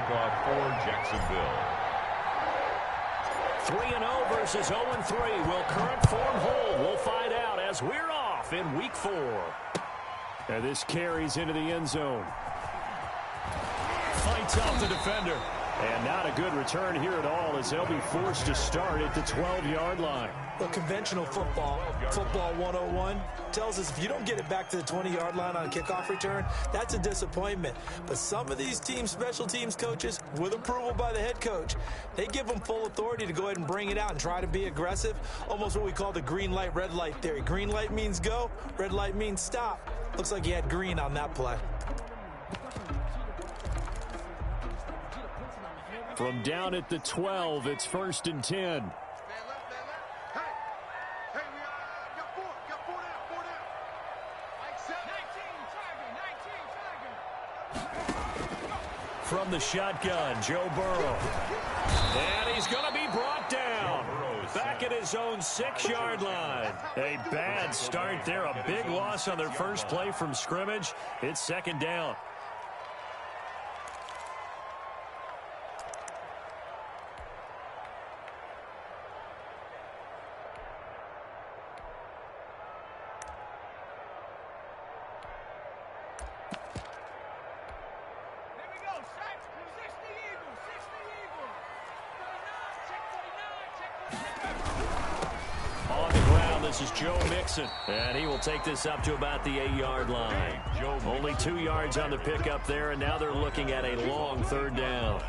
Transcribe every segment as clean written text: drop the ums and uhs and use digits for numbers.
kickoff for Jacksonville. 3-0 versus 0-3. Will current form hold? We'll find out as we're off in week 4. And this carries into the end zone. Fights off the defender. And not a good return here at all as they'll be forced to start at the 12-yard line. Well, conventional football 101, tells us if you don't get it back to the 20-yard line on a kickoff return, that's a disappointment. But some of these special teams coaches, with approval by the head coach, they give them full authority to go ahead and bring it out and try to be aggressive, almost what we call the green light, red light theory. Green light means go, red light means stop. Looks like he had green on that play. From down at the 12, it's 1st and 10. From the shotgun, Joe Burrow. And he's going to be brought down. Back at his own 6-yard line. A bad start there. A big loss on their first play from scrimmage. It's 2nd down. This is Joe Mixon, and he will take this up to about the 8-yard line. Only 2 yards on the pickup there, and now they're looking at a long 3rd down.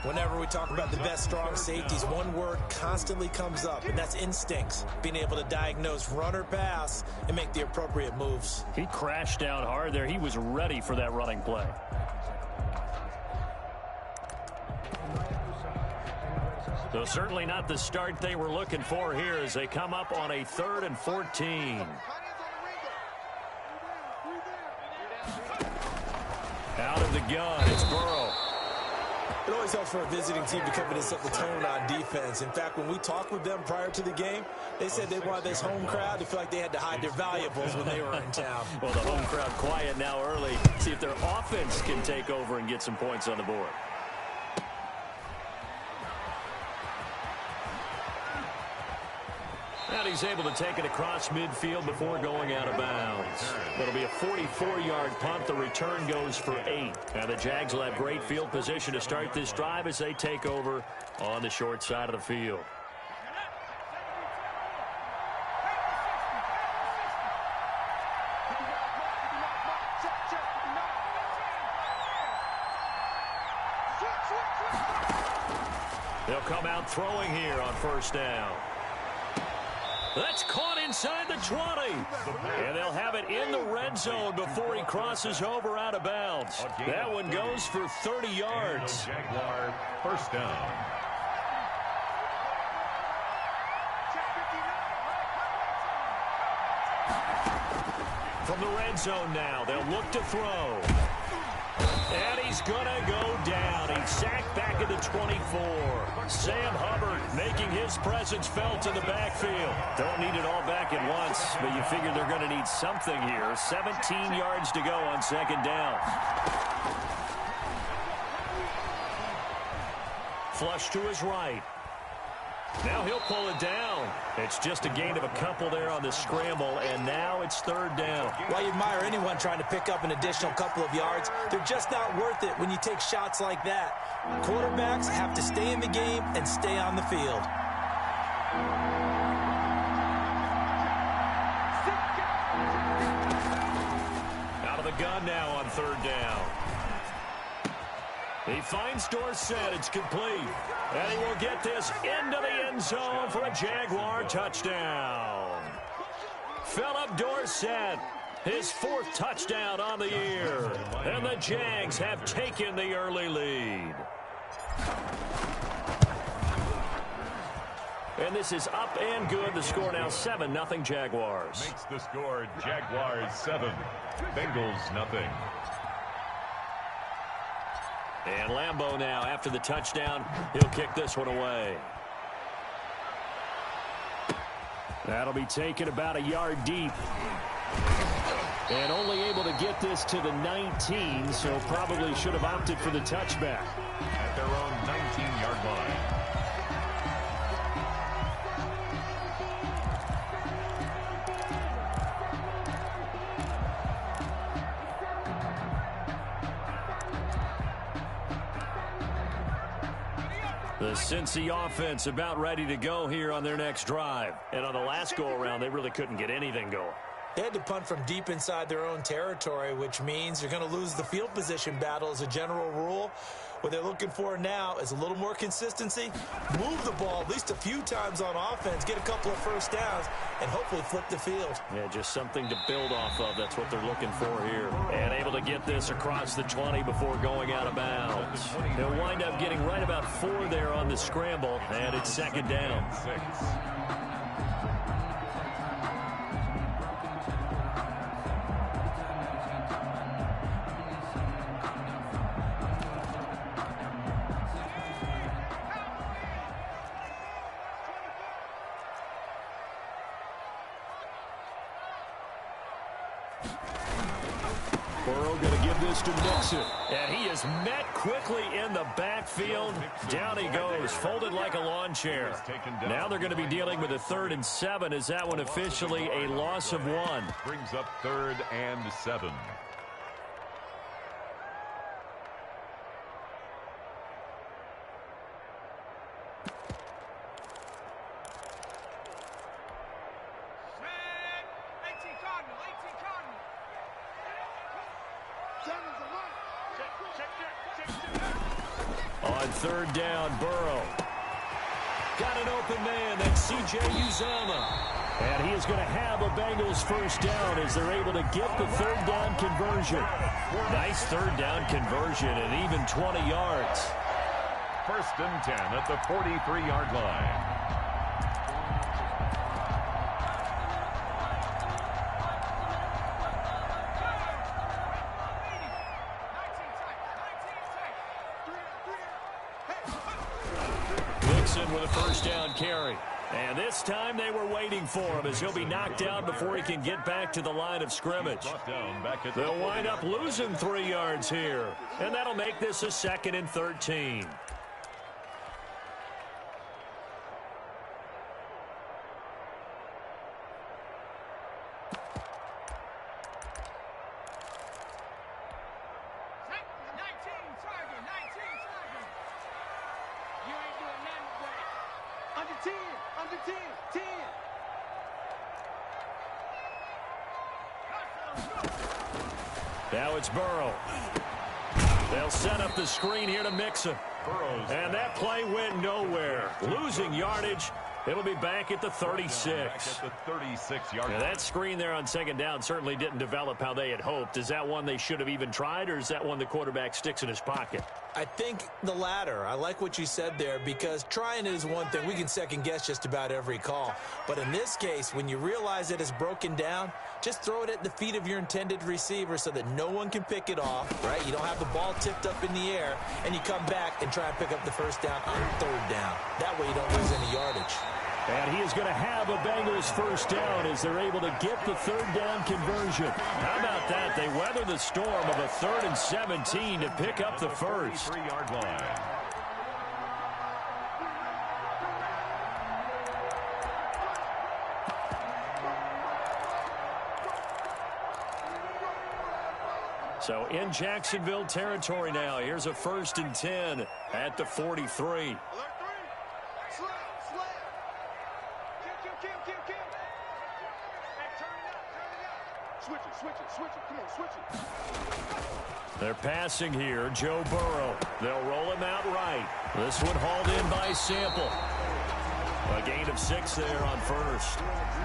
Whenever we talk about the best strong safeties, one word constantly comes up, and that's instincts. Being able to diagnose run or pass and make the appropriate moves. He crashed down hard there. He was ready for that running play. So certainly not the start they were looking for here as they come up on a 3rd and 14. Out of the gun, it's Burrow. It always helps for a visiting team to come in and set the tone on defense. In fact, when we talked with them prior to the game, they said they wanted this home crowd to feel like they had to hide their valuables when they were in town. Well, the home crowd quiet now early. See if their offense can take over and get some points on the board. And he's able to take it across midfield before going out of bounds. It'll be a 44-yard punt. The return goes for 8. Now the Jags will have great field position to start this drive as they take over on the short side of the field. They'll come out throwing here on 1st down. That's caught inside the 20. And they'll have it in the red zone before he crosses over out of bounds. That one goes for 30 yards. Jaguar 1st down. From the red zone now, they'll look to throw. And he's going to go down. He's sacked back at the 24. Sam Hubbard making his presence felt in the backfield. Don't need it all back at once, but you figure they're going to need something here. 17 yards to go on 2nd down. Flush to his right. Now he'll pull it down. It's just a gain of a couple there on the scramble, and now it's 3rd down. While you admire anyone trying to pick up an additional couple of yards, they're just not worth it when you take shots like that. Quarterbacks have to stay in the game and stay on the field. Out of the gun now on 3rd down. He finds Dorsett. It's complete. And he will get this into the end zone for a Jaguar touchdown. Philip Dorsett, his 4th touchdown on the year. And the Jags have taken the early lead. And this is up and good. The score now 7-0 Jaguars. Makes the score Jaguars 7, Bengals 0. And Lambeau now, after the touchdown, he'll kick this one away. That'll be taken about a yard deep. And only able to get this to the 19, so probably should have opted for the touchback. At their own 19-yard line. The Cincy offense about ready to go here on their next drive. And on the last go-around, they really couldn't get anything going. They had to punt from deep inside their own territory, which means you're going to lose the field position battle as a general rule. What they're looking for now is a little more consistency, move the ball at least a few times on offense, get a couple of first downs, and hopefully flip the field. Yeah, just something to build off of. That's what they're looking for here. And able to get this across the 20 before going out of bounds. They'll wind up getting right about 4 there on the scramble, and it's second down. 6. Burrow going to give this to Mixon. And he is met quickly in the backfield. Down he goes, folded like a lawn chair. Now they're going to be dealing with a 3rd and 7. Is that one officially a loss of 1? Brings up 3rd and 7. On 3rd down, Burrow. Got an open man. That's C.J. Uzomah. And he is going to have a Bengals first down as they're able to get the 3rd down conversion. Nice 3rd down conversion and even 20 yards. 1st and 10 at the 43-yard line. With a first down carry. And this time they were waiting for him as he'll be knocked down before he can get back to the line of scrimmage. They'll wind up losing 3 yards here. And that'll make this a 2nd and 13. Now it's Burrow. They'll set up the screen here to Mixon. And that play went nowhere. Losing yardage. It'll be back at the 36. Now that screen there on 2nd down certainly didn't develop how they had hoped. Is that one they should have even tried, or is that one the quarterback sticks in his pocket? I think the latter. I like what you said there, because trying it is one thing. We can second guess just about every call. But in this case, when you realize it is broken down, just throw it at the feet of your intended receiver so that no one can pick it off, right? You don't have the ball tipped up in the air, and you come back and try and pick up the first down on 3rd down. That way you don't lose any yardage. And he is going to have a Bengals first down as they're able to get the 3rd down conversion. How about that? They weather the storm of a 3rd and 17 to pick up the first. 3-yard line. So in Jacksonville territory now. Here's a 1st and 10 at the 43. They're passing here. Joe Burrow. They'll roll him out right. This one hauled in by Sample. A gain of 6 there on first.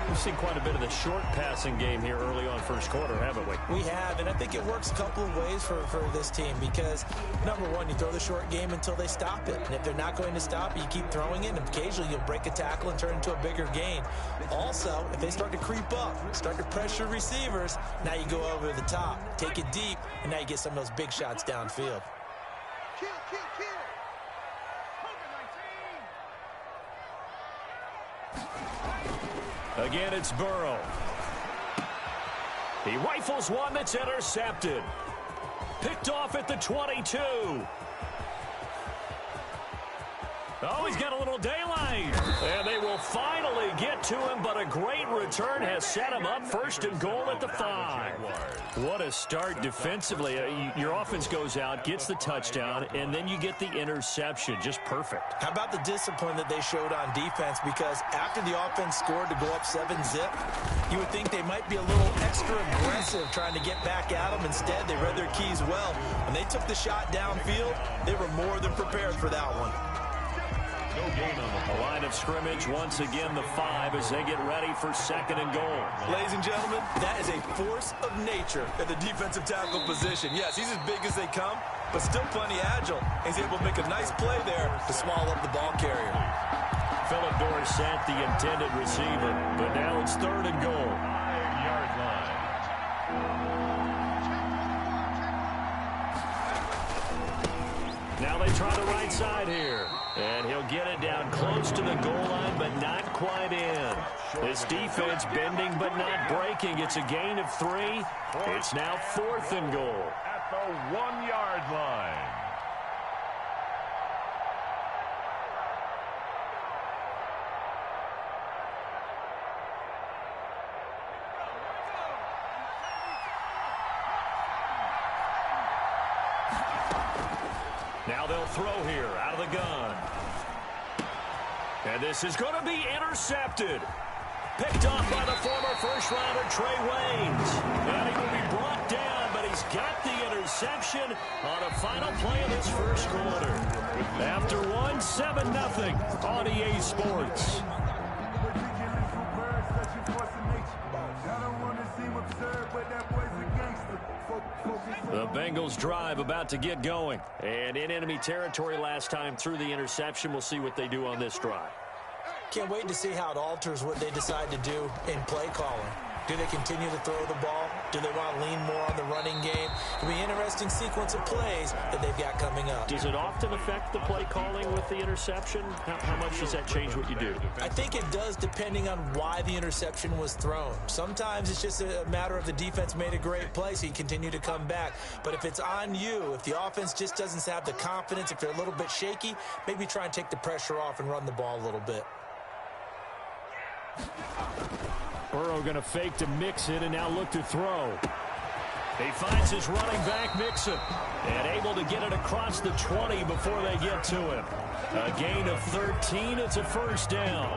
We've seen quite a bit of the short passing game here early on first quarter, haven't we? We have, and I think it works a couple of ways for this team because, number one, you throw the short game until they stop it. And if they're not going to stop it, you keep throwing it, and occasionally you'll break a tackle and turn it into a bigger gain. Also, if they start to creep up, start to pressure receivers, now you go over the top, take it deep, and now you get some of those big shots downfield. Kill. Again, it's Burrow. He rifles one that's intercepted. Picked off at the 22. Oh, he's got a little daylight. And they will finally get to him, but a great return has set him up first and goal at the 5. What a start defensively. Your offense goes out, gets the touchdown, and then you get the interception. Just perfect. How about the discipline that they showed on defense? Because after the offense scored to go up 7-zip, you would think they might be a little extra aggressive trying to get back at them. Instead, they read their keys well. When they took the shot downfield, they were more than prepared for that one. No gain on the line of scrimmage once again, the 5 as they get ready for 2nd and goal. Ladies and gentlemen, that is a force of nature at the defensive tackle position. Yes, he's as big as they come, but still plenty agile. He's able to make a nice play there to swallow up the ball carrier. Phillip Dorsett, the intended receiver, but now it's 3rd and goal. 5-yard line. Now they try the right side here. And he'll get it down close to the goal line, but not quite in. This defense bending but not breaking. It's a gain of 3. It's now 4th and goal. At the 1-yard line. Now they'll throw here out of the gun. And this is going to be intercepted. Picked off by the former first-rounder Trey Waynes. And he will be brought down, but he's got the interception on a final play of this first quarter. After 7-0 on EA Sports. The Bengals drive about to get going. And in enemy territory last time through the interception. We'll see what they do on this drive. Can't wait to see how it alters what they decide to do in play calling. Do they continue to throw the ball? Do they want to lean more on the running game? It'll be an interesting sequence of plays that they've got coming up. Does it often affect the play calling with the interception? How much does that change what you do? I think it does, depending on why the interception was thrown. Sometimes it's just a matter of the defense made a great play, so you continue to come back. But if it's on you, if the offense just doesn't have the confidence, if they're a little bit shaky, maybe try and take the pressure off and run the ball a little bit. Burrow going to fake to Mixon and now look to throw. He finds his running back, Mixon, and able to get it across the 20 before they get to him. A gain of 13. It's a first down.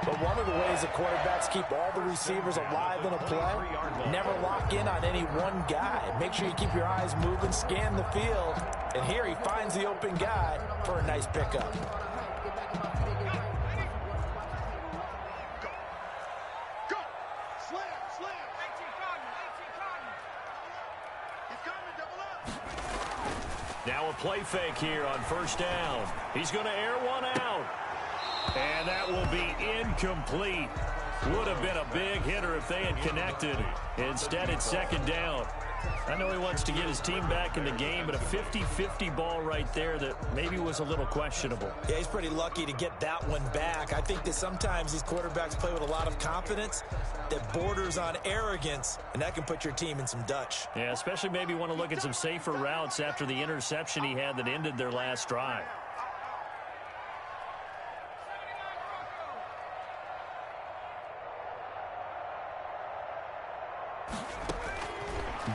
But one of the ways the quarterbacks keep all the receivers alive in a play, never lock in on any one guy. Make sure you keep your eyes moving, scan the field. And here he finds the open guy for a nice pickup. Now a play fake here on first down. He's going to air one out. And that will be incomplete. Would have been a big hitter if they had connected. Instead, it's 2nd down. I know he wants to get his team back in the game, but a 50-50 ball right there that maybe was a little questionable. Yeah, he's pretty lucky to get that one back. I think that sometimes these quarterbacks play with a lot of confidence that borders on arrogance, and that can put your team in some Dutch. Yeah, especially maybe want to look at some safer routes after the interception he had that ended their last drive.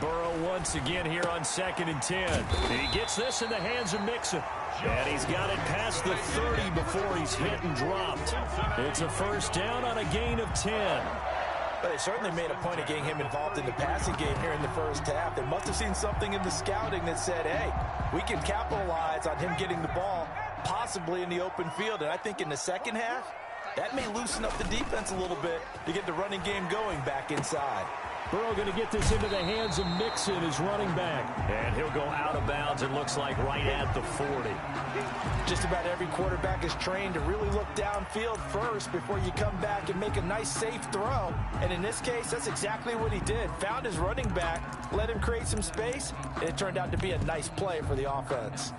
Burrow once again here on 2nd and 10. And he gets this in the hands of Mixon. And he's got it past the 30 before he's hit and dropped. It's a first down on a gain of 10. But they certainly made a point of getting him involved in the passing game here in the first half. They must have seen something in the scouting that said, hey, we can capitalize on him getting the ball, possibly in the open field. And I think in the second half, that may loosen up the defense a little bit to get the running game going back inside. Burrow going to get this into the hands of Mixon, his running back. And he'll go out of bounds, it looks like, right at the 40. Just about every quarterback is trained to really look downfield first before you come back and make a nice, safe throw. And in this case, that's exactly what he did. Found his running back, let him create some space, and it turned out to be a nice play for the offense.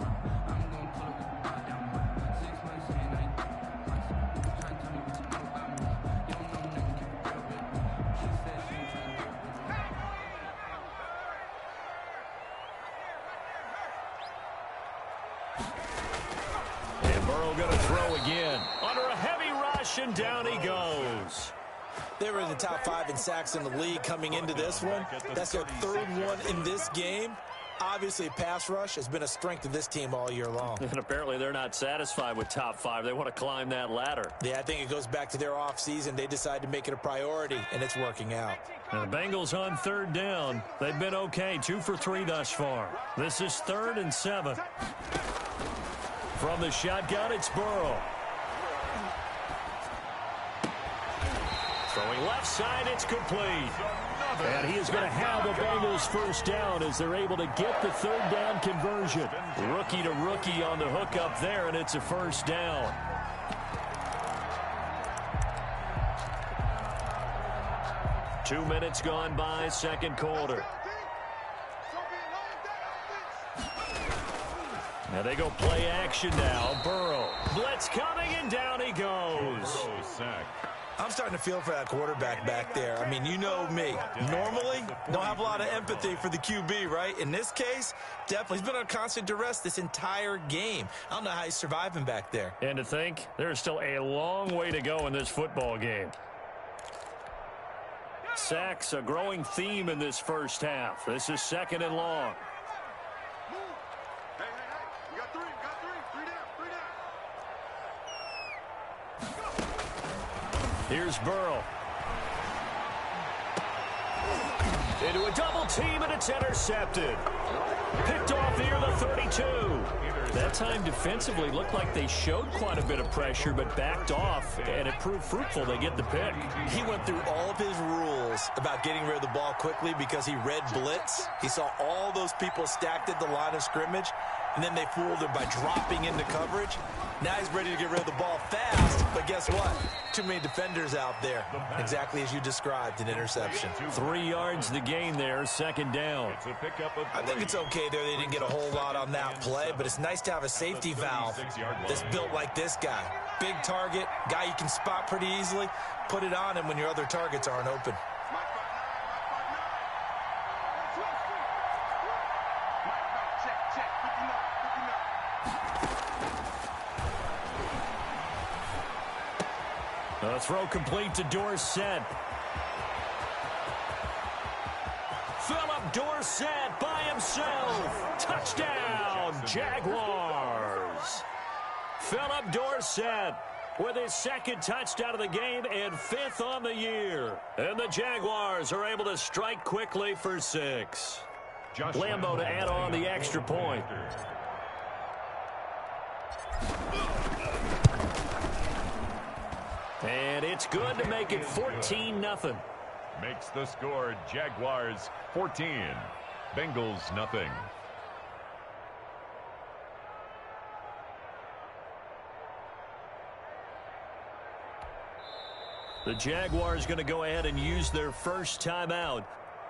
Burrow going to throw again. Under a heavy rush, and down he goes. They were in the top 5 in sacks in the league coming into this one. That's their 3rd one in this game. Obviously, pass rush has been a strength of this team all year long. And apparently they're not satisfied with top 5. They want to climb that ladder. Yeah, I think it goes back to their offseason. They decided to make it a priority, and it's working out. And the Bengals on 3rd down. They've been okay, 2 for 3 thus far. This is 3rd and 7. From the shotgun, it's Burrow. Throwing left side, it's complete. And he is going to have a Bengals first down as they're able to get the 3rd down conversion. Rookie to rookie on the hook up there, and it's a first down. Two minutes gone by, second quarter. Now they go play action now. Burrow. Blitz coming, and down he goes. I'm starting to feel for that quarterback back there. I mean, you know me. Normally, don't have a lot of empathy for the QB, right? In this case, definitely. He's been on constant duress this entire game. I don't know how he's surviving back there. And to think, there's still a long way to go in this football game. Sacks, a growing theme in this first half. This is 2nd and long. Here's Burrow. Into a double team, and it's intercepted. Picked off near the 32. That time defensively looked like they showed quite a bit of pressure but backed off, and it proved fruitful. They get the pick. He went through all of his rules about getting rid of the ball quickly because he read blitz. He saw all those people stacked at the line of scrimmage, and then they fooled him by dropping into coverage. Now he's ready to get rid of the ball fast, but guess what? Too many defenders out there. Exactly as you described, an interception. 3 yards the gain there, 2nd down. I think it's okay there. They didn't get a whole lot on that play, but it's nice to have a safety valve that's built like this guy. Big target, guy you can spot pretty easily. Put it on him when your other targets aren't open. The throw complete to Dorsett. Philip Dorsett by himself. Touchdown, Jaguars. Philip Dorsett with his 2nd touchdown of the game and 5th on the year. And the Jaguars are able to strike quickly for 6. Lambeau to add on the extra point. And it's good to make it 14-0. Makes the score Jaguars 14, Bengals nothing. The Jaguars going to go ahead and use their first timeout.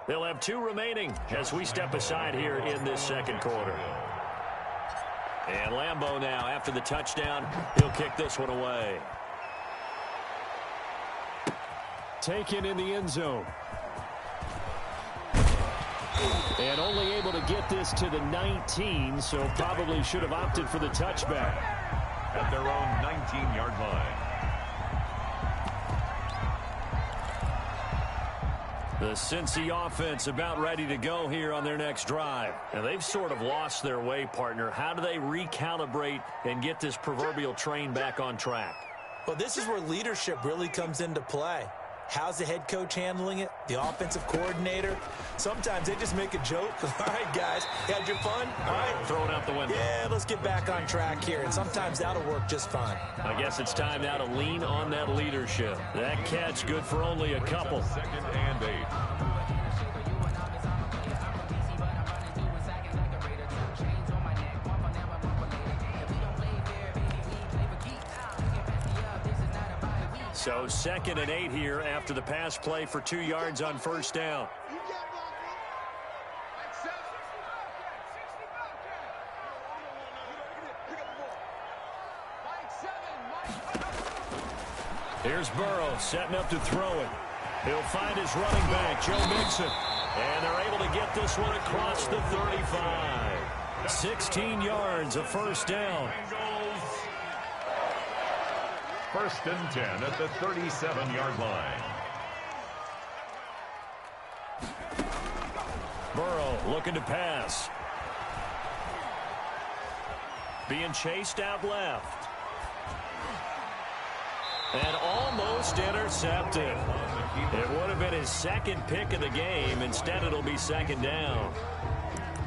They'll have 2 remaining as we step aside here in this second quarter. And Lambeau now, after the touchdown, he'll kick this one away. Taken in the end zone. And only able to get this to the 19, so probably should have opted for the touchback. At their own 19-yard line. The Cincy offense about ready to go here on their next drive. And they've sort of lost their way, partner. How do they recalibrate and get this proverbial train back on track? Well, this is where leadership really comes into play. How's the head coach handling it? The offensive coordinator? Sometimes they just make a joke. All right, guys, had your fun? All right. Throw it out the window. Yeah, let's get back on track here. And sometimes that'll work just fine. I guess it's time now to lean on that leadership. That catch good for only a couple. 2nd and 8. So 2nd and 8 here after the pass play for 2 yards on first down. Here's Burrow setting up to throw it. He'll find his running back, Joe Mixon. And they're able to get this one across the 35. 16 yards, a first down. First and 10 at the 37-yard line. Burrow looking to pass. Being chased out left. And almost intercepted. It would have been his second pick of the game. Instead, it'll be second down.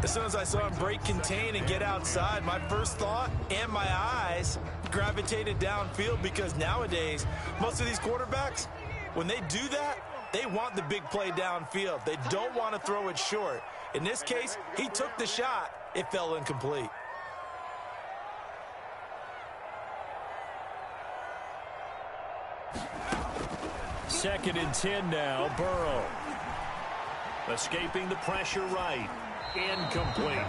As soon as I saw him break contain and get outside, my first thought and my eyes gravitated downfield, because nowadays, most of these quarterbacks, when they do that, they want the big play downfield. They don't want to throw it short. In this case, he took the shot. It fell incomplete. Second and 10 now, Burrow. Escaping the pressure right. Incomplete.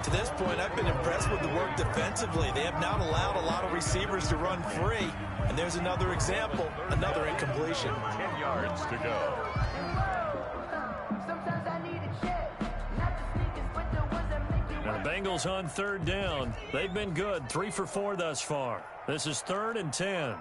To this point, I've been impressed with the work defensively. They have not allowed a lot of receivers to run free. And there's another example, another incompletion. 10 yards to go. Now the Bengals on third down. They've been good, 3 for 4 thus far. This is 3rd and 10.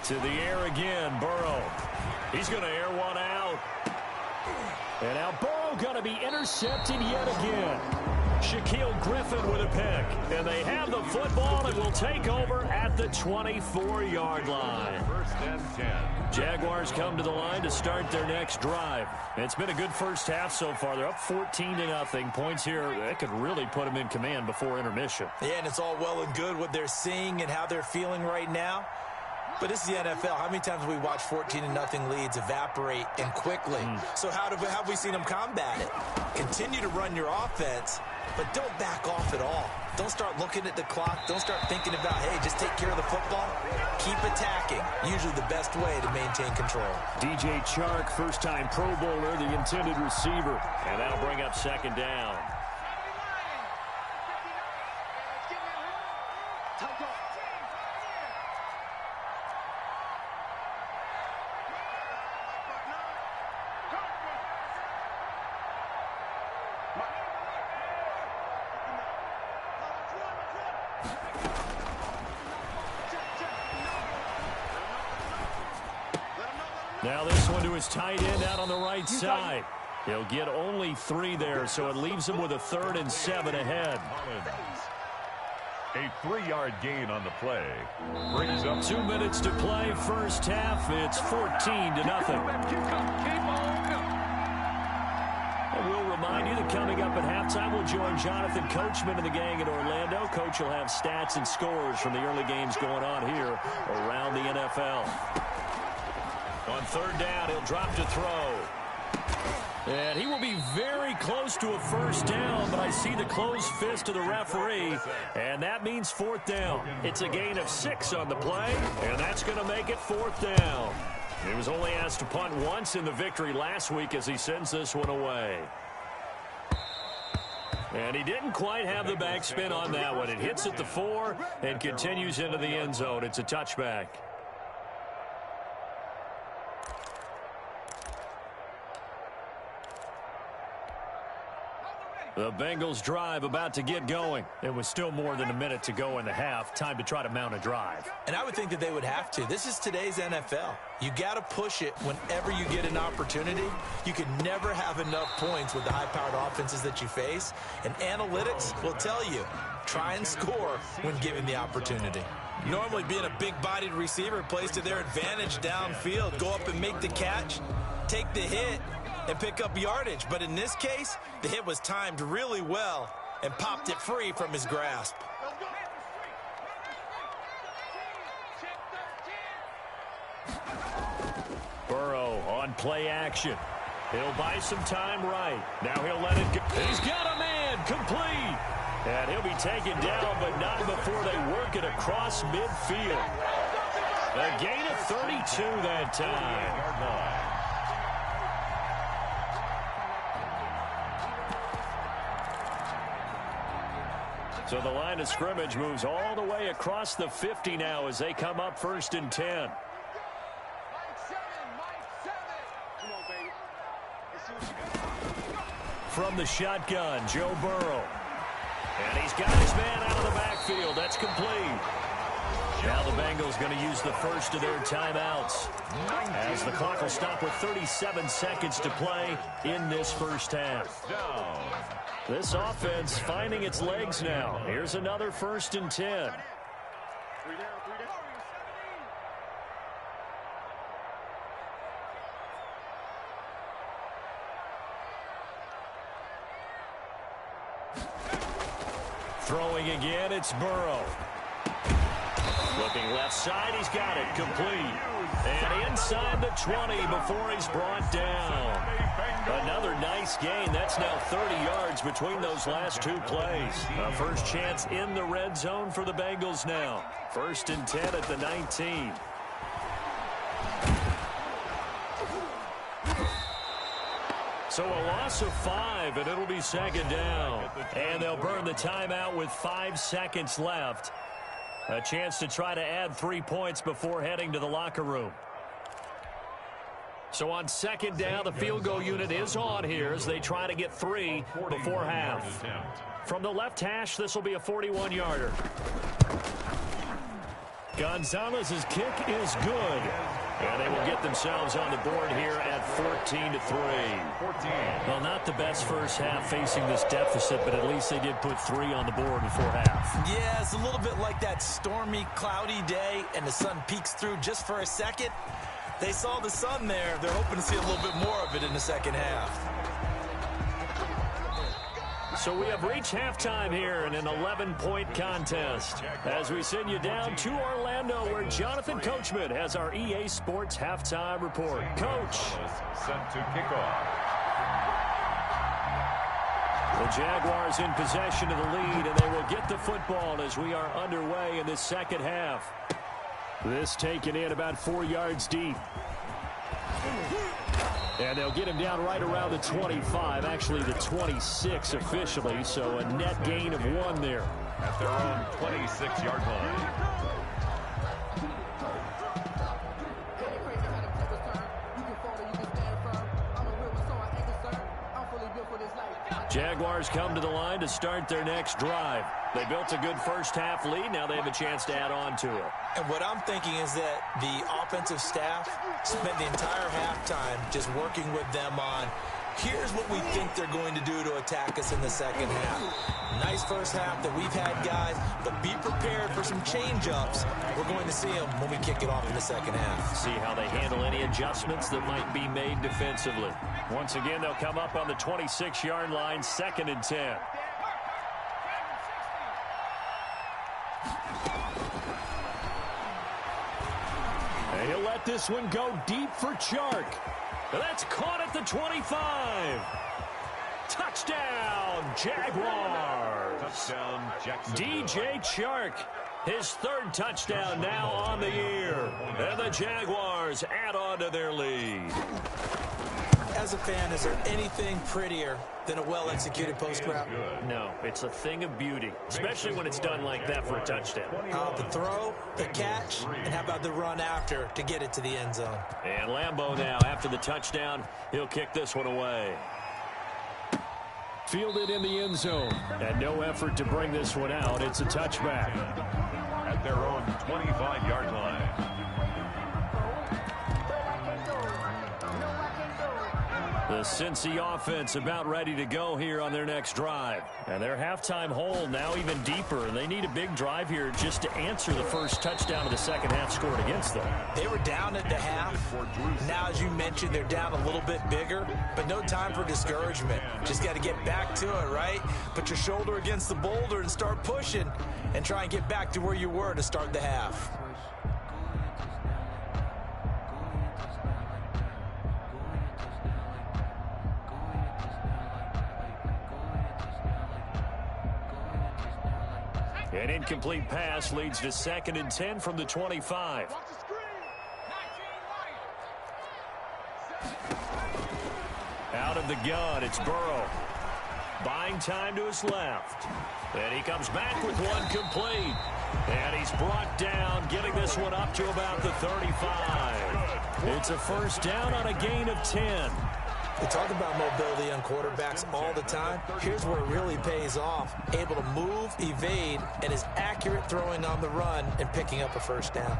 To the air again, Burrow. He's going to air one out. And now Burrow going to be intercepted yet again. Shaquille Griffin with a pick. And they have the football and will take over at the 24-yard line. First and 10. Jaguars come to the line to start their next drive. It's been a good first half so far. They're up 14-0. Points here, that could really put them in command before intermission. Yeah, and it's all well and good what they're seeing and how they're feeling right now. But this is the NFL. How many times have we watched 14-0 leads evaporate and quickly? So how have we seen them combat it? Continue to run your offense, but don't back off at all. Don't start looking at the clock. Don't start thinking about, hey, just take care of the football. Keep attacking. Usually the best way to maintain control. DJ Chark, first-time Pro Bowler, the intended receiver. And that'll bring up second down. Now this one to his tight end out on the right side. He'll get only 3 there, so it leaves him with a 3rd and 7 ahead. A 3-yard gain on the play. Brings up 2 minutes to play, first half. It's 14-0. And we'll remind you that coming up at halftime, we'll join Jonathan Coachman and the gang in Orlando. Coach will have stats and scores from the early games going on here around the NFL. On third down, he'll drop to throw. And he will be very close to a first down, but I see the closed fist of the referee, and that means 4th down. It's a gain of 6 on the play, and that's going to make it 4th down. He was only asked to punt once in the victory last week as he sends this one away. And he didn't quite have the backspin on that one. It hits at the 4 and continues into the end zone. It's a touchback. The Bengals drive about to get going. It was still more than a minute to go in the half. Time to try to mount a drive. And I would think that they would have to. This is today's NFL. You got to push it whenever you get an opportunity. You can never have enough points with the high-powered offenses that you face. And analytics will tell you, try and score when given the opportunity. Normally being a big-bodied receiver plays to their advantage downfield. Go up and make the catch, take the hit, and pick up yardage. But in this case, the hit was timed really well and popped it free from his grasp. Burrow on play action. He'll buy some time right. Now he'll let it go. He's got a man complete. And he'll be taken down, but not before they work it across midfield. A gain of 32 that time. So the line of scrimmage moves all the way across the 50 now as they come up 1st and 10. From the shotgun, Joe Burrow. And he's got his man out of the backfield. That's complete. Now the Bengals going to use the first of their timeouts as the clock will stop with 37 seconds to play in this first half. This offense finding its legs now. Here's another 1st and 10. Throwing again, it's Burrow. Looking left side, he's got it, complete. And inside the 20 before he's brought down. Another nice gain. That's now 30 yards between those last two plays. A first chance in the red zone for the Bengals now. 1st and 10 at the 19. So a loss of 5, and it'll be 2nd down. And they'll burn the timeout with 5 seconds left. A chance to try to add 3 points before heading to the locker room. So on 2nd down, the field goal unit is on here as they try to get 3 before half. From the left hash, this will be a 41-yarder. Gonzalez's kick is good. And they will get themselves on the board here at 14-3. Well, not the best first half facing this deficit, but at least they did put 3 on the board before half. Yeah, it's a little bit like that stormy, cloudy day, and the sun peeks through just for a second. They saw the sun there. They're hoping to see a little bit more of it in the second half. So we have reached halftime here in an 11-point contest as we send you down to Orlando where Jonathan Coachman has our EA Sports halftime report. Coach. Set to kick off. The Jaguars in possession of the lead, and they will get the football as we are underway in this second half. This taken in about 4 yards deep. And they'll get him down right around the 25, actually the 26 officially, so a net gain of 1 there. At their own 26-yard line. Jaguars come to the line to start their next drive. They built a good first half lead. Now they have a chance to add on to it. And what I'm thinking is that the offensive staff spent the entire halftime just working with them on, here's what we think they're going to do to attack us in the second half. Nice first half that we've had, guys, but be prepared for some change-ups. We're going to see them when we kick it off in the second half. See how they handle any adjustments that might be made defensively. Once again, they'll come up on the 26-yard line, 2nd and 10. And he'll let this one go deep for Chark. That's caught at the 25. Touchdown, Jaguars. Touchdown, Jacksonville. DJ Chark, his 3rd touchdown now on the year. And the Jaguars add on to their lead. As a fan, is there anything prettier than a well-executed post route? No, it's a thing of beauty, especially when it's done like that for a touchdown. The throw, the catch, and how about the run after to get it to the end zone? And Lambeau now, after the touchdown, he'll kick this one away. Fielded in the end zone, and no effort to bring this one out. It's a touchback. At their own 25-yard line. The Cincy offense about ready to go here on their next drive. And their halftime hole now even deeper. And they need a big drive here just to answer the first touchdown of the second half scored against them. They were down at the half. Now, as you mentioned, they're down a little bit bigger. But no time for discouragement. Just got to get back to it, right? Put your shoulder against the boulder and start pushing. And try and get back to where you were to start the half. An incomplete pass leads to 2nd and 10 from the 25. Out of the gun, it's Burrow. Buying time to his left. And he comes back with one complete. And he's brought down, getting this one up to about the 35. It's a first down on a gain of 10. We talk about mobility on quarterbacks all the time. Here's where it really pays off. Able to move, evade, and is accurate throwing on the run and picking up a first down.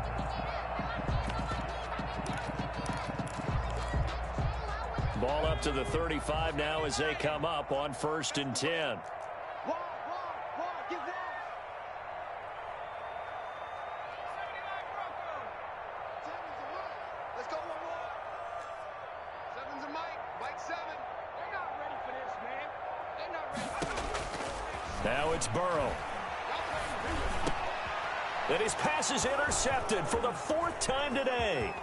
Ball up to the 35 now as they come up on 1st and 10. Now it's Burrow. And his pass is intercepted for the 4th time today.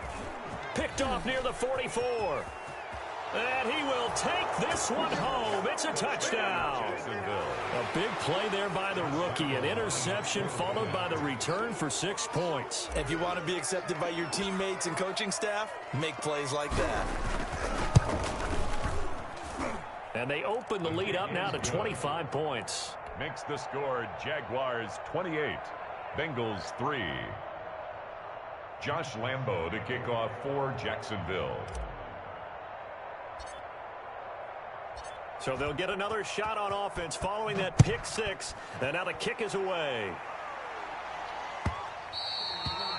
Picked off near the 44. And he will take this one home. It's a touchdown. A big play there by the rookie. An interception followed by the return for 6 points. If you want to be accepted by your teammates and coaching staff, make plays like that. And they open the lead up now to 25 points. Makes the score Jaguars 28, Bengals 3. Josh Lambo to kick off for Jacksonville. So they'll get another shot on offense following that pick 6. And now the kick is away.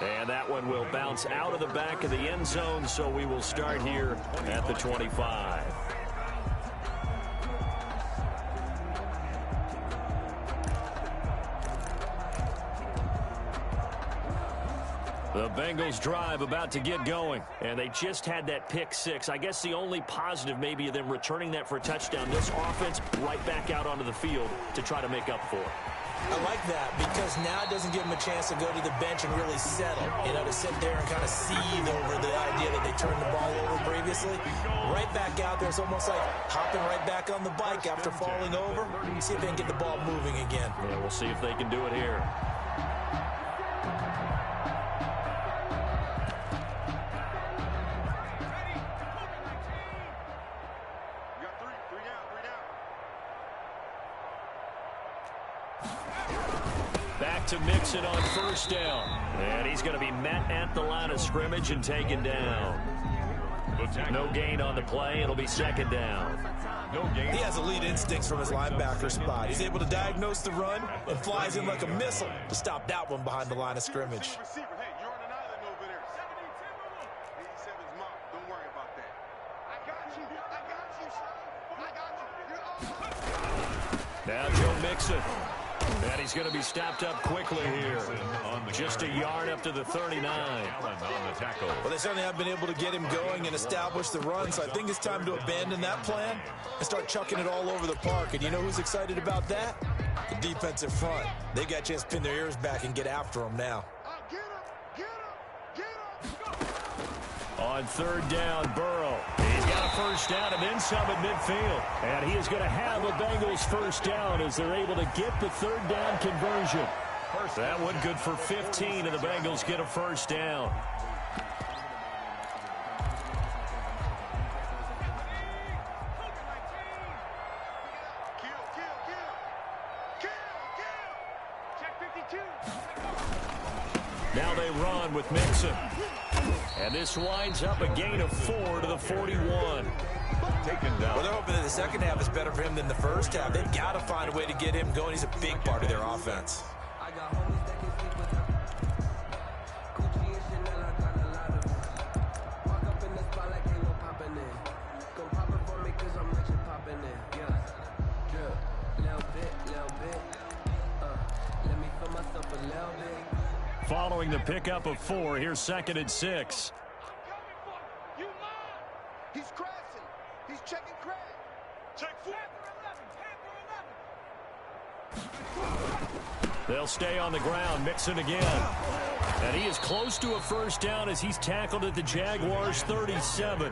And that one will bounce out of the back of the end zone, so we will start here at the 25. The Bengals drive about to get going, and they just had that pick 6. I guess the only positive maybe of them returning that for a touchdown. This offense right back out onto the field to try to make up for it. I like that because now it doesn't give them a chance to go to the bench and really settle. You know, to sit there and kind of seethe over the idea that they turned the ball over previously. Right back out there. It's almost like hopping right back on the bike after falling over. See if they can get the ball moving again. Yeah, we'll see if they can do it here. Back to Mixon on 1st down. And he's going to be met at the line of scrimmage and taken down. No gain on the play. It'll be 2nd down. No gain. He has elite instincts from his linebacker spot. He's able to diagnose the run and flies in like a missile to stop that one behind the line of scrimmage. Now Joe Mixon. And he's going to be stopped up quickly here. Just a yard up to the 39. Well, they certainly have been able to get him going and establish the run, so I think it's time to abandon that plan and start chucking it all over the park. And you know who's excited about that? The defensive front. They got a chance to pin their ears back and get after him now. On 3rd down, Burrow. He's got a first down and then some at midfield. And he is going to have a Bengals first down as they're able to get the 3rd down conversion. That one good for 15, and the Bengals get a first down. Now they run with Mixon. And this winds up a gain of 4 to the 41. Taken down. Well, they're hoping that the second half is better for him than the first half. They've got to find a way to get him going. He's a big part of their offense. Following the pickup of 4, here's 2nd and 6. He's crashing. He's checking crash. Check 4. They'll stay on the ground. Mixon again. And he is close to a first down as he's tackled at the Jaguars' 37.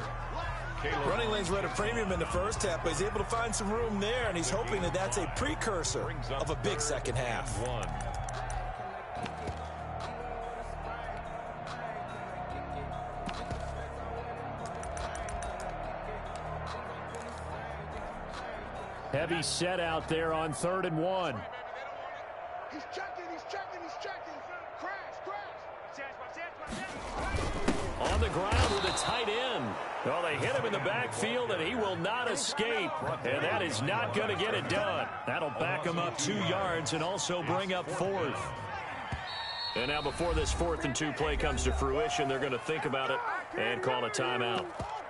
Running lanes were at a premium in the first half, but he's able to find some room there, and he's hoping that that's a precursor of a big second half. Heavy set out there on 3rd and 1. He's checking. Crash. On the ground with a tight end. Well, they hit him in the backfield, and he will not escape. And that is not going to get it done. That'll back him up 2 yards and also bring up 4th. And now before this 4th and 2 play comes to fruition, they're going to think about it and call a timeout.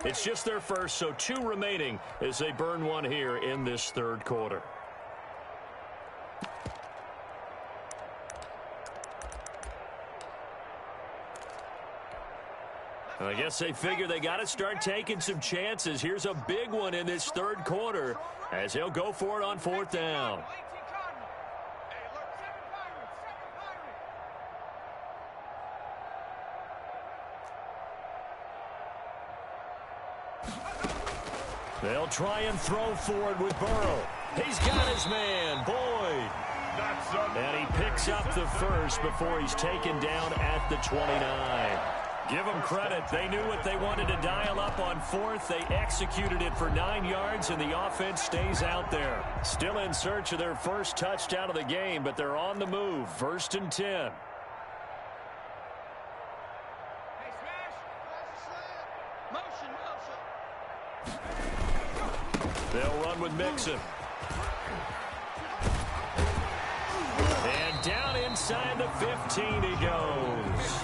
It's just their first, so 2 remaining as they burn 1 here in this 3rd quarter. I guess they figure they got to start taking some chances. Here's a big one in this 3rd quarter as they'll go for it on 4th down. They'll try and throw forward with Burrow. He's got his man, Boyd. And he picks up the first before he's taken down at the 29. Give them credit. They knew what they wanted to dial up on 4th. They executed it for 9 yards, and the offense stays out there. Still in search of their first touchdown of the game, but they're on the move. 1st and 10. They'll run with Mixon. And down inside the 15 he goes.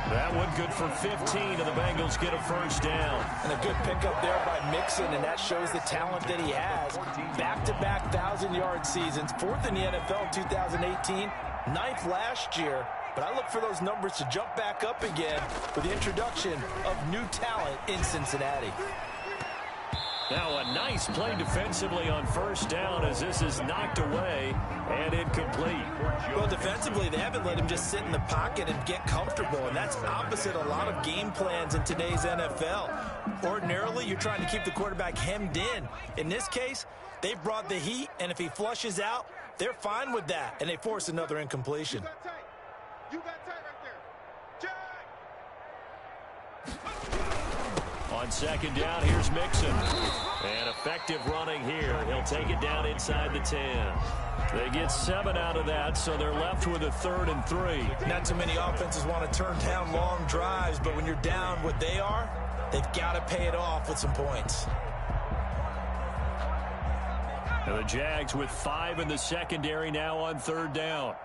That one good for 15, and the Bengals get a first down. And a good pickup there by Mixon, and that shows the talent that he has. Back-to-back 1,000-yard seasons, 4th in the NFL in 2018, 9th last year. But I look for those numbers to jump back up again with the introduction of new talent in Cincinnati. Now a nice play defensively on 1st down as this is knocked away and incomplete. Well, defensively, they haven't let him just sit in the pocket and get comfortable, and that's opposite a lot of game plans in today's NFL. Ordinarily, you're trying to keep the quarterback hemmed in. In this case, they've brought the heat, and if he flushes out, they're fine with that, and they force another incompletion. You got tight right there. On 2nd down, here's Mixon. And effective running here. He'll take it down inside the 10. They get 7 out of that, so they're left with a 3rd and 3. Not too many offenses want to turn down long drives, but when you're down what they are, they've got to pay it off with some points. And the Jags with 5 in the secondary now on 3rd down.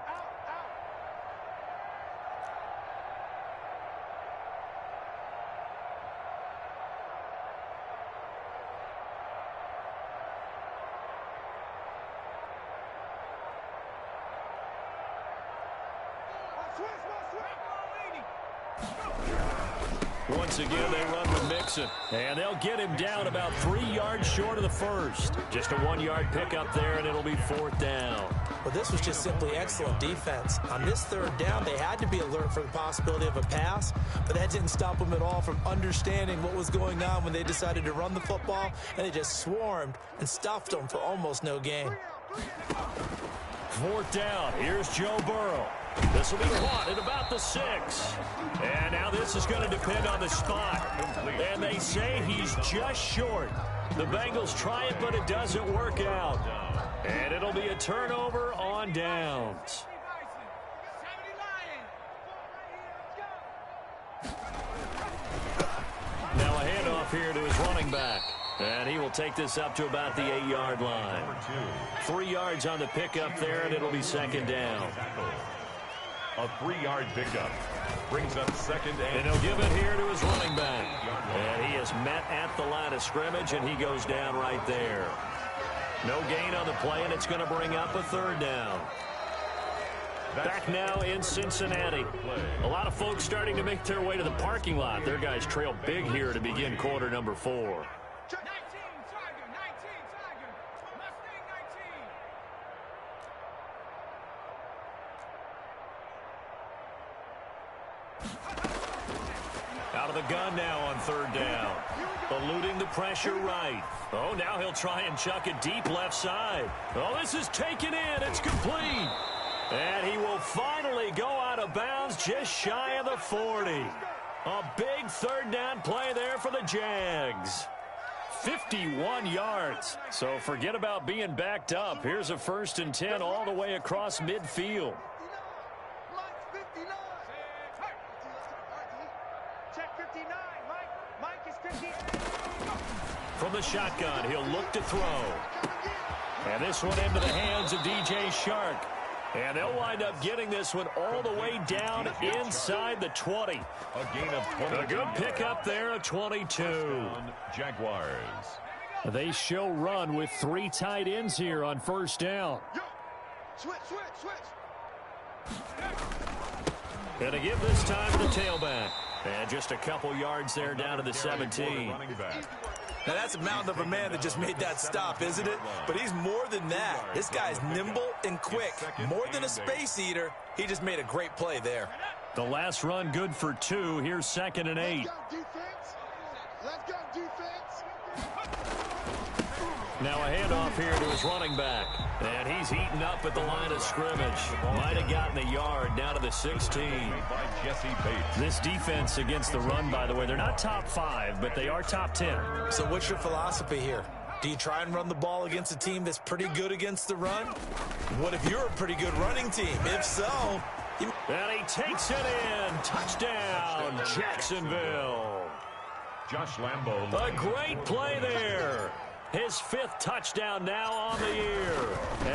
Once again, they run with Mixon. And they'll get him down about 3 yards short of the first. Just a 1-yard pickup there, and it'll be 4th down. Well, this was just simply excellent defense. On this 3rd down, they had to be alert for the possibility of a pass, but that didn't stop them at all from understanding what was going on when they decided to run the football, and they just swarmed and stuffed them for almost no gain. 4th down. Here's Joe Burrow. This will be caught at about the 6. And now this is going to depend on the spot. And they say he's just short. The Bengals try it, but it doesn't work out. And it'll be a turnover on downs. Now a handoff here to his running back. And he will take this up to about the 8-yard line. 3 yards on the pickup there, and it'll be 2nd down. A 3-yard pickup brings up 2nd and he'll give it here to his running back. And he is met at the line of scrimmage, and he goes down right there. No gain on the play, and it's going to bring up a 3rd down. Back now in Cincinnati. A lot of folks starting to make their way to the parking lot. Their guys trail big here to begin quarter number 4. Out of the gun now on 3rd down. Eluding the pressure right. Oh, now he'll try and chuck it deep left side. Oh, this is taken in. It's complete. And he will finally go out of bounds just shy of the 40. A big 3rd down play there for the Jags. 51 yards. So forget about being backed up. Here's a 1st and 10 all the way across midfield. Check 59. Mike is 58. From the shotgun, he'll look to throw. And this one into the hands of DJ Shark. And they'll wind up getting this one all the way down inside the 20. A gain of 20. A good pickup there of 22. Jaguars. They show run with 3 tight ends here on 1st down. Switch. And to give this time to the tailback. And just a couple yards there down to the 17. Now, that's a mountain of a man that just made that stop, isn't it? But he's more than that. This guy's nimble and quick. More than a space eater, he just made a great play there. The last run good for 2. Here's 2nd and 8. Let's go, defense. Now a handoff here to his running back. And he's heating up at the line of scrimmage. Might have gotten a yard down to the 16. This defense against the run, by the way, they're not top 5, but they are top 10. So what's your philosophy here? Do you try and run the ball against a team that's pretty good against the run? What if you're a pretty good running team? If so... And he takes it in. Touchdown, Jacksonville. Josh Lambo. A great play there. His 5th touchdown now on the year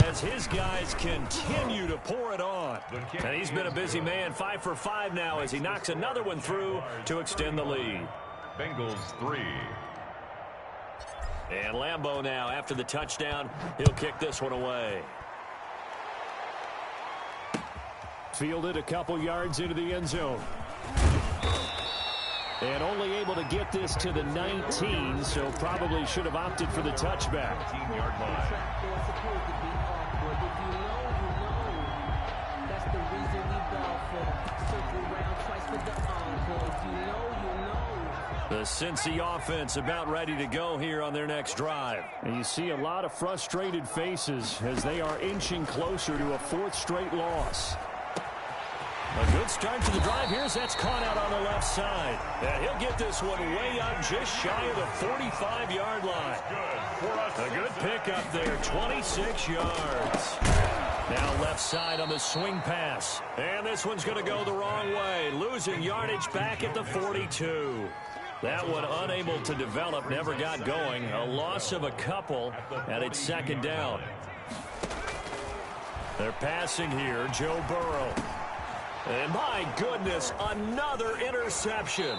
as his guys continue to pour it on. And he's been a busy man, 5 for 5 now as he knocks another one through to extend the lead. Bengals 3. And Lambo now, after the touchdown, he'll kick this one away. Fielded a couple yards into the end zone. And only able to get this to the 19, so probably should have opted for the touchback. 15-yard line. The Cincy offense about ready to go here on their next drive. And you see a lot of frustrated faces as they are inching closer to a 4th straight loss. A good start to the drive here as that's caught out on the left side. And he'll get this one way up just shy of the 45-yard line. A good pickup there, 26 yards. Now left side on the swing pass. And this one's going to go the wrong way, losing yardage back at the 42. That one unable to develop, never got going. A loss of a couple, and it's 2nd down. They're passing here, Joe Burrow. And my goodness, another interception.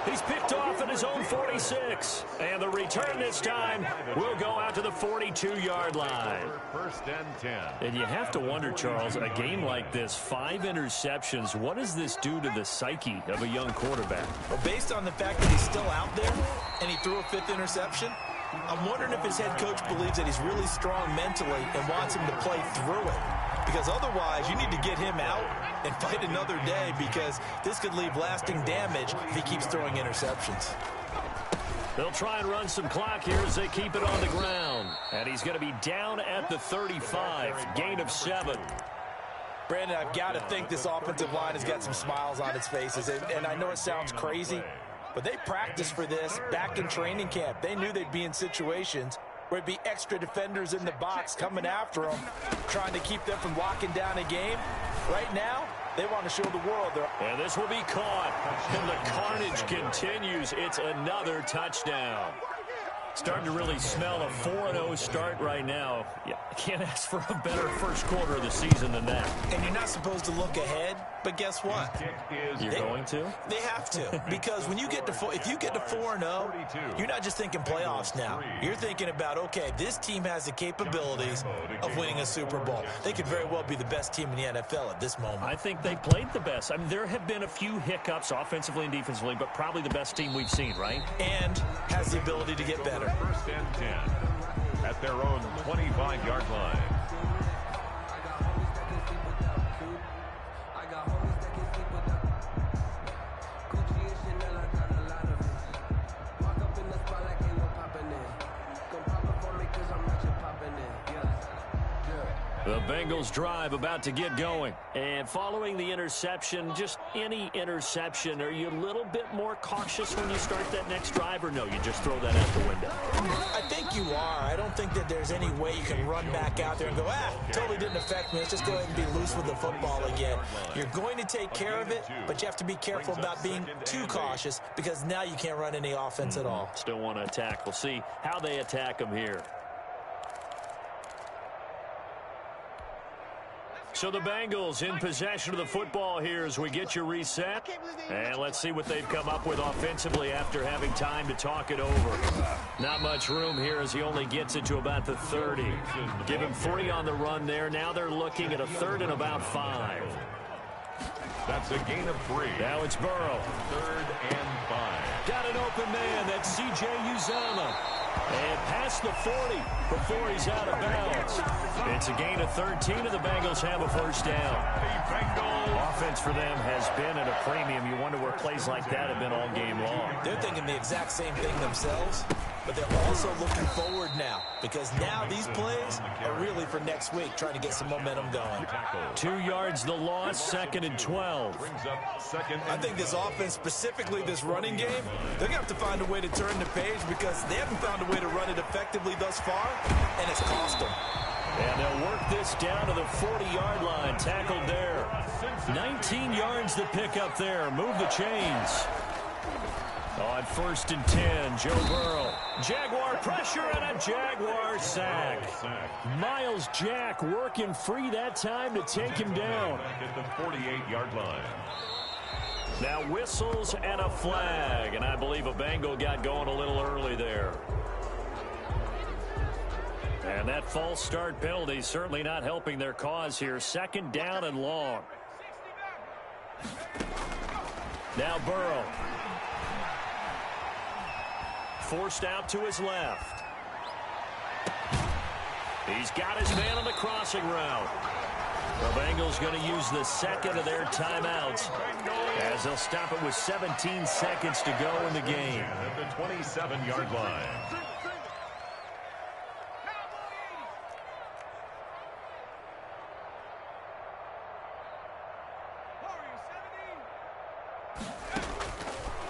He's picked off at his own 46. And the return this time will go out to the 42-yard line. 1st and 10. And you have to wonder, Charles, a game like this, 5 interceptions, what does this do to the psyche of a young quarterback? Well, based on the fact that he's still out there and he threw a 5th interception, I'm wondering if his head coach believes that he's really strong mentally and wants him to play through it. Because otherwise, you need to get him out and fight another day because this could leave lasting damage if he keeps throwing interceptions. They'll try and run some clock here as they keep it on the ground. And he's going to be down at the 35, gain of 7. Brandon, I've got to think this offensive line has got some smiles on its faces. And I know it sounds crazy, but they practiced for this back in training camp. They knew they'd be in situations where it'd be extra defenders in the box coming after them, trying to keep them from locking down a game. Right now, they want to show the world. And this will be caught. And the carnage continues. It's another touchdown. Starting to really smell a 4-0 start right now. Yeah, can't ask for a better first quarter of the season than that. And you're not supposed to look ahead, but guess what? You're going to? They have to, because when you get to if you get to 4-0, you're not just thinking playoffs now. You're thinking about, okay, this team has the capabilities of winning a Super Bowl. They could very well be the best team in the NFL at this moment. I think they played the best. I mean, there have been a few hiccups offensively and defensively, but probably the best team we've seen, right? And has the ability to get better. 1st and 10 at their own 25-yard line. The Bengals drive about to get going. And following the interception, just any interception, are you a little bit more cautious when you start that next drive, or no, you just throw that out the window? I think you are. I don't think that there's any way you can run back out there and go, totally didn't affect me. Let's just go ahead and be loose with the football again. You're going to take care of it, but you have to be careful about being too cautious because now you can't run any offense at all. Still want to attack. We'll see how they attack them here. So the Bengals in possession of the football here as we get you reset. And let's see what they've come up with offensively after having time to talk it over. Not much room here as he only gets it to about the 30. Give him 3 on the run there. Now they're looking at a 3rd and about 5. That's a gain of 3. Now it's Burrow. 3rd and 5. Got an open man. That's C.J. Uzomah. And past the 40 before he's out of bounds. It's a gain of 13, and the Bengals have a first down. Offense for them has been at a premium. You wonder where plays like that have been all game long. They're thinking the exact same thing themselves, but they're also looking forward now because now these plays are really for next week, trying to get some momentum going. 2 yards the loss, 2nd and 12. I think this offense, specifically this running game, they're going to have to find a way to turn the page because they haven't found a way to run it effectively thus far, and it's cost them. And they'll work this down to the 40-yard line, tackled there. 19 yards to pick up there. Move the chains. On 1st and 10, Joe Burrow. Jaguar pressure and a Jaguar sack. Miles Jack working free that time to take him down. At the 48-yard line. Now whistles and a flag, and I believe a Bengal got going a little early there. And that false start penalty certainly not helping their cause here. 2nd down and long. Now Burrow. Forced out to his left. He's got his man on the crossing route. The Bengals going to use the 2nd of their timeouts as they'll stop it with 17 seconds to go in the game. At the 27-yard line.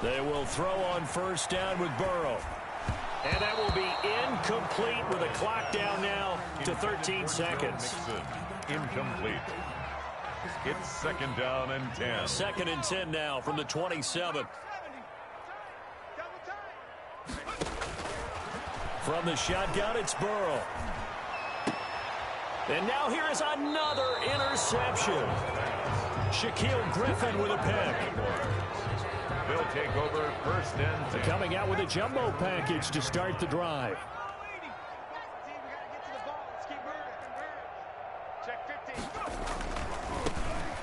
They will throw on 1st down with Burrow. And that will be incomplete with a clock down now to 13 seconds. Incomplete. It's 2nd down and 10. 2nd and 10 now from the 27. From the shotgun, it's Burrow. And now here is another interception. Shaquille Griffin with a pick. They'll take over 1st and 10. Coming out with a jumbo package to start the drive.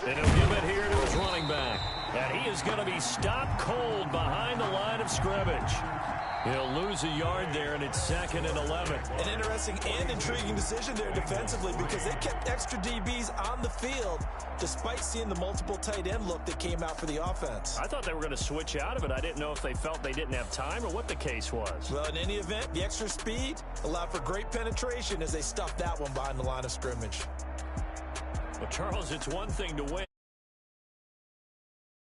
And he'll give it here to his running back. And he is going to be stopped cold behind the line of scrimmage. He'll lose a yard there, and it's 2nd and 11. An interesting and intriguing decision there defensively because they kept extra DBs on the field despite seeing the multiple tight end look that came out for the offense. I thought they were going to switch out of it. I didn't know if they felt they didn't have time or what the case was. Well, in any event, the extra speed allowed for great penetration as they stuffed that one behind the line of scrimmage. Well, Charles, it's one thing to win.